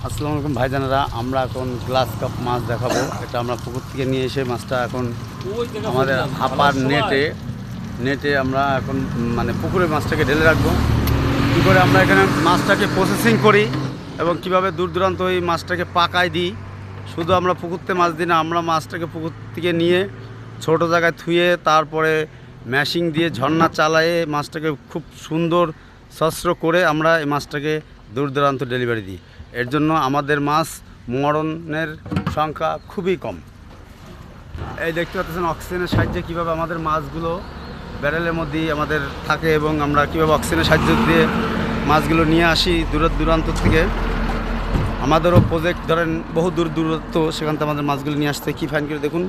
আসসালামু আলাইকুম ভাইজানেরা, আমরা এখন গ্লাস কাপ মাছ দেখাবো। এটা আমরা পুকুর থেকে নিয়ে এসে মাছটা এখন আমাদের আপার নেটে আমরা এখন মানে পুকুরে মাছটাকে ঢেলে রাখবো। কী করে আমরা এখানে মাছটাকে প্রসেসিং করি এবং কিভাবে দূর দূরান্ত ওই মাছটাকে পাকায় দিই। শুধু আমরা পুকুরতে মাছ দিই না, আমরা মাছটাকে পুকুর থেকে নিয়ে ছোট জায়গায় থুয়ে তারপরে ম্যাশিং দিয়ে ঝর্ণা চালায়ে মাছটাকে খুব সুন্দর সস্র করে আমরা এই মাছটাকে দূর দূরান্ত ডেলিভারি দিই। এর জন্য আমাদের মাছ মরণের সংখ্যা খুবই কম। এই দেখতে পাচ্ছেন অক্সিজেনের সাহায্যে কীভাবে আমাদের মাছগুলো ব্যারেলের মধ্যেই আমাদের থাকে এবং আমরা কীভাবে অক্সিজেনের সাহায্য দিয়ে মাছগুলো নিয়ে আসি দূর দূরান্ত থেকে। আমাদেরও প্রজেক্ট ধরেন বহু দূর দূরত্ব, সেখান থেকে আমাদের মাছগুলো নিয়ে আসতে কী ফাইন করে দেখুন।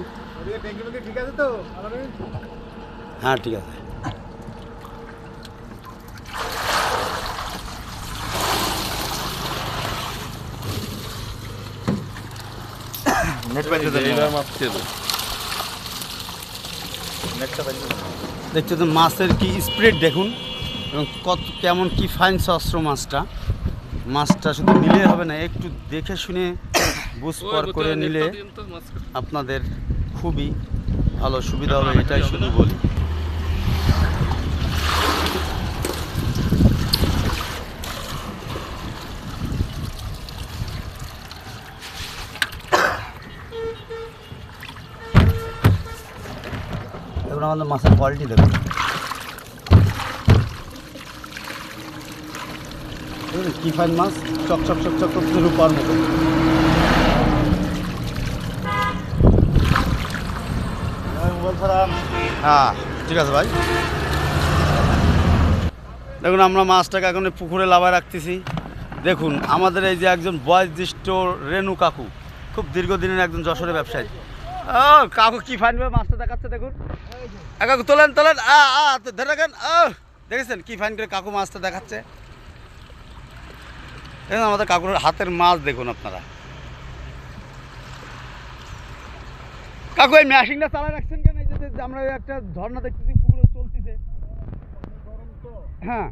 ঠিক আছে তো? হ্যাঁ ঠিক আছে। দেখতে তো মাছের কি স্প্রেড দেখুন এবং কেমন কি ফাইন সস্ত্র মাছটা শুধু নিলে হবে না, একটু দেখে শুনে বুঝপার করে নিলে আপনাদের খুবই ভালো সুবিধা হবে, এটাই শুধু বলি। এবার আমাদের মাছের কোয়ালিটি দেখুন, কি ফাইন মাছ, চকচক চকচক করতে রূপার মতো। হ্যাঁ ঠিক আছে ভাই। দেখুন আমরা মাছটাকে এখন পুকুরে লাভায় রাখতেছি। দেখুন আমাদের এই যে একজন বয়োজ্যেষ্ঠ রেণু কাকু, খুব দীর্ঘদিনের একজন যশোরের ব্যবসায়ী। ও কাকু কি ফাইনভাবে মাছটা দেখাচ্ছে দেখুন। কাকু তোলেন ধরে রাখেন। দেখেছেন কি ফাইন করে কাকু মাছটা দেখাচ্ছে। দেখুন আমাদের কাকুর হাতের মাছ দেখুন আপনারা। কাকু এই মেশিনটা চালায় রাখছেন কেন? এই যে আমরা একটা ঝর্ণা দেখতেছি পুকুরে চলতেছে। হ্যাঁ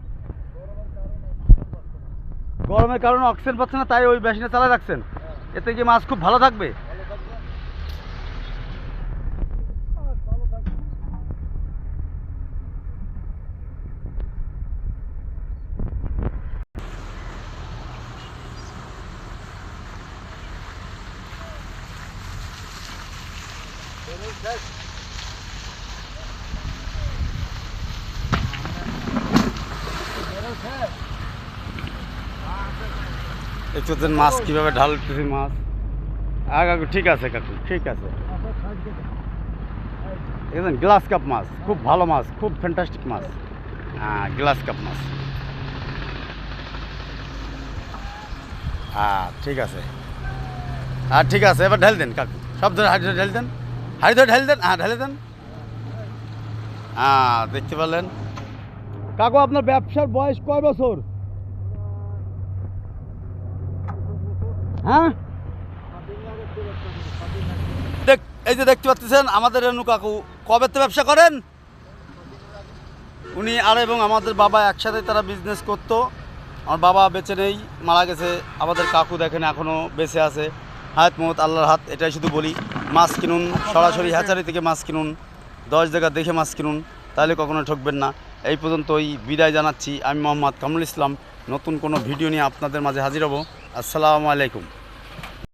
গরমের কারণে অক্সিজেন পাচ্ছে না, তাই ওই মেশিনটা চালায় রাখছেন। এতে কি মাছ খুব ভালো থাকবে? একটু মাছ কীভাবে ঢালতেছি মাছ। কাকু ঠিক আছে, কাকু ঠিক আছে। দেখেছেন গ্লাস কাপ মাছ, খুব ভালো মাছ, খুব ফ্যান্টাস্টিক মাছ। হ্যাঁ গ্লাস কাপ মাছ। হ্যাঁ ঠিক আছে, হ্যাঁ ঠিক আছে। এবার ঢেল দেন কাকু, সব ধরে হাড়ি ধরে ঢেল দেন, হাড়ি ধরে ঢেল দেন। হ্যাঁ ঢেলে দেন। হ্যাঁ দেখতে পারলেন। কাকু আপনার ব্যবসার বয়স কয় বছর? হ্যাঁ এই যে দেখতে পাচ্ছেন আমাদের রেণু কাকু কবে তো ব্যবসা করেন উনি, আর এবং আমাদের বাবা একসাথে তারা বিজনেস করতো। আমার বাবা বেঁচে নেই, মারা গেছে। আমাদের কাকু দেখেন এখনও বেঁচে আছে। হায়াত মহত আল্লাহর হাত, এটাই শুধু বলি। মাছ কিনুন, সরাসরি হ্যাচারি থেকে মাছ কিনুন, 10 জায়গা দেখে মাছ কিনুন, তাহলে কখনো ঠকবেন না। এই পর্যন্তই বিদায় জানাচ্ছি। আমি মোহাম্মদ কামরুল ইসলাম। নতুন কোনো ভিডিও নিয়ে আপনাদের মাঝে হাজির হব। আসসালামু আলাইকুম।